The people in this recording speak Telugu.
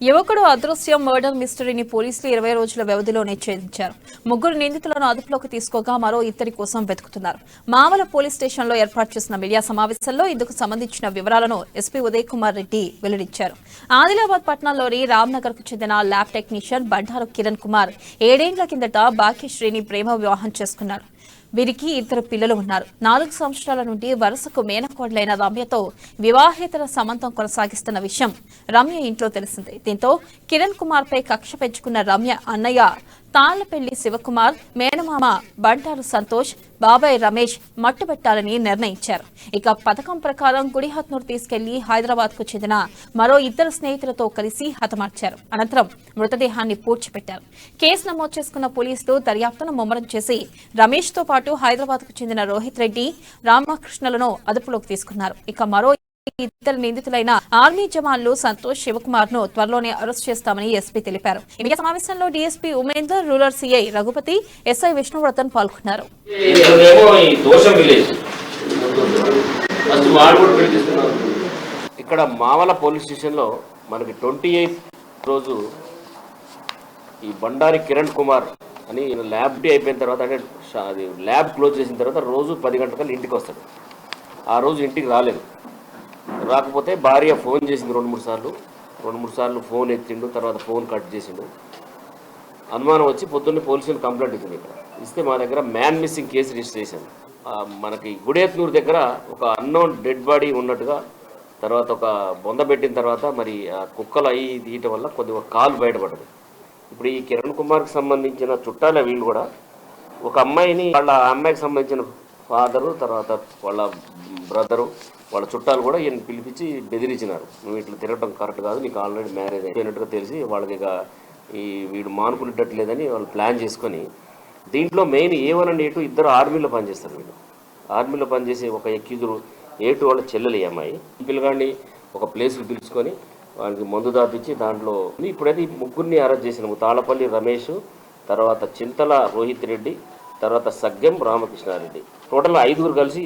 యువకుడు అదృశ్యం మర్డర్ మిస్టరీని పోలీసులు 20 రోజుల వ్యవధిలోనే ఛేదించారు. ముగ్గురు నిందితులను అదుపులోకి తీసుకోగా మరో ఇద్దరి కోసం వెతుకుతున్నారు. మామల పోలీస్ స్టేషన్లో ఏర్పాటు చేసిన మీడియా సమావేశంలో ఇందుకు సంబంధించిన వివరాలను ఎస్పీ ఉదయ్ కుమార్ రెడ్డి వెల్లడించారు. ఆదిలాబాద్ పట్టణంలోని రామ్నగర్ కు చెందిన ల్యాబ్ టెక్నీషియన్ బండారు కిరణ్ కుమార్ 7 ఏళ్ల కిందట భాగ్యశ్రీని ప్రేమ వివాహం చేసుకున్నారు. వీరికి 2 పిల్లలు ఉన్నారు. 4 సంవత్సరాల నుండి వరుసకు మేనకోడలైన రమ్యతో వివాహేతర సంబంధం కొనసాగిస్తున్న విషయం రమ్య ఇంట్లో తెలిసిందే. దీంతో కిరణ్ కుమార్ పై కక్ష పెంచుకున్న రమ్య అన్నయ్య తాళ్లపల్లి శివకుమార్, మేనమామ బంటారు సంతోష్, బాబాయ్ రమేష్ మట్టుబెట్టాలని నిర్ణయించారు. ఇక పథకం ప్రకారం గుడిహత్నూరు తీసుకెళ్లి హైదరాబాద్ కు చెందిన మరో 2 స్నేహితులతో కలిసి హతమార్చారు. అనంతరం మృతదేహాన్ని పూడ్చిపెట్టారు. కేసు నమోదు చేసుకున్న పోలీసులు దర్యాప్తును ముమ్మరం చేసి రమేష్ తో పాటు హైదరాబాద్ కు చెందిన రోహిత్ రెడ్డి, రామకృష్ణలను అదుపులోకి తీసుకున్నారు. ఇక మరో 2 నిందితులైన ఆర్మీ జవాన్లు సంతోష్, శివకుమార్ ను త్వరలోనే అరెస్ట్ చేస్తామని ఎస్పీ తెలిపారు. ఈ సమావేశంలో DSP Umender, rural CI Raghupathi, SI Vishnuvardhan పాల్గొన్నారు. ఇక్కడ మామల పోలీస్ స్టేషన్ లో మనకి 28 రోజు ఈ బండారి కిరణ్ కుమార్ అని ల్యాబ్ డ్యూటీ అయిపోయిన తర్వాత, అంటే అది ల్యాబ్ క్లోజ్ చేసిన తర్వాత రోజు 10 గంటలకు ఇంటికి వస్తాడు. ఆ రోజు ఇంటికి రాలేదు. రాకపోతే భార్య ఫోన్ చేసింది 2-3 సార్లు ఫోన్ ఎత్తిండు. తర్వాత ఫోన్ కట్ చేసిండు. అనుమానం వచ్చి పొద్దున్నే పోలీసులు కంప్లైంట్ ఇచ్చింది. ఇక్కడ ఇస్తే మా దగ్గర మ్యాన్ మిస్సింగ్ కేసు రిజిస్టర్ చేశాను. మనకి గుడేత్నూరు దగ్గర ఒక అన్నోన్ డెడ్ బాడీ ఉన్నట్టుగా, తర్వాత ఒక బొంద పెట్టిన తర్వాత మరి కుక్కలు అయ్యి తీయటం వల్ల కొద్దిగా కాలు బయటపడ్డది. ఇప్పుడు ఈ కిరణ్ కుమార్కి సంబంధించిన చుట్టాల వీళ్ళు కూడా ఒక అమ్మాయిని, వాళ్ళ అమ్మాయికి సంబంధించిన ఫాదరు, తర్వాత వాళ్ళ బ్రదరు, వాళ్ళ చుట్టాలు కూడా ఈయన పిలిపించి బెదిరించినారు. నువ్వు ఇట్లా తిరగడం కరెక్ట్ కాదు, నీకు ఆల్రెడీ మ్యారేజ్ అయినట్టుగా తెలిసి వాళ్ళకి ఇక వీడు మానుకునేటట్లేదని వాళ్ళు ప్లాన్ చేసుకొని, దీంట్లో మెయిన్ A1 అండ్ A2 ఇద్దరు ఆర్మీలో పనిచేస్తారు. వీళ్ళు ఆర్మీలో పనిచేసి ఒక ఎక్యూజరు A2 వాళ్ళ చెల్లెలు, ఈ అమ్మాయి పిల్లగాడిని ఒక ప్లేస్కి పిలుచుకొని వాళ్ళకి మందు దాపించి దాంట్లో ఇప్పుడైతే ఈ ముగ్గురిని అరెస్ట్ చేసినాము. తాళపల్లి రమేష్, తర్వాత చింతల రోహిత్ రెడ్డి, తర్వాత సగ్గెం రామకృష్ణారెడ్డి, టోటల్ 5 కలిసి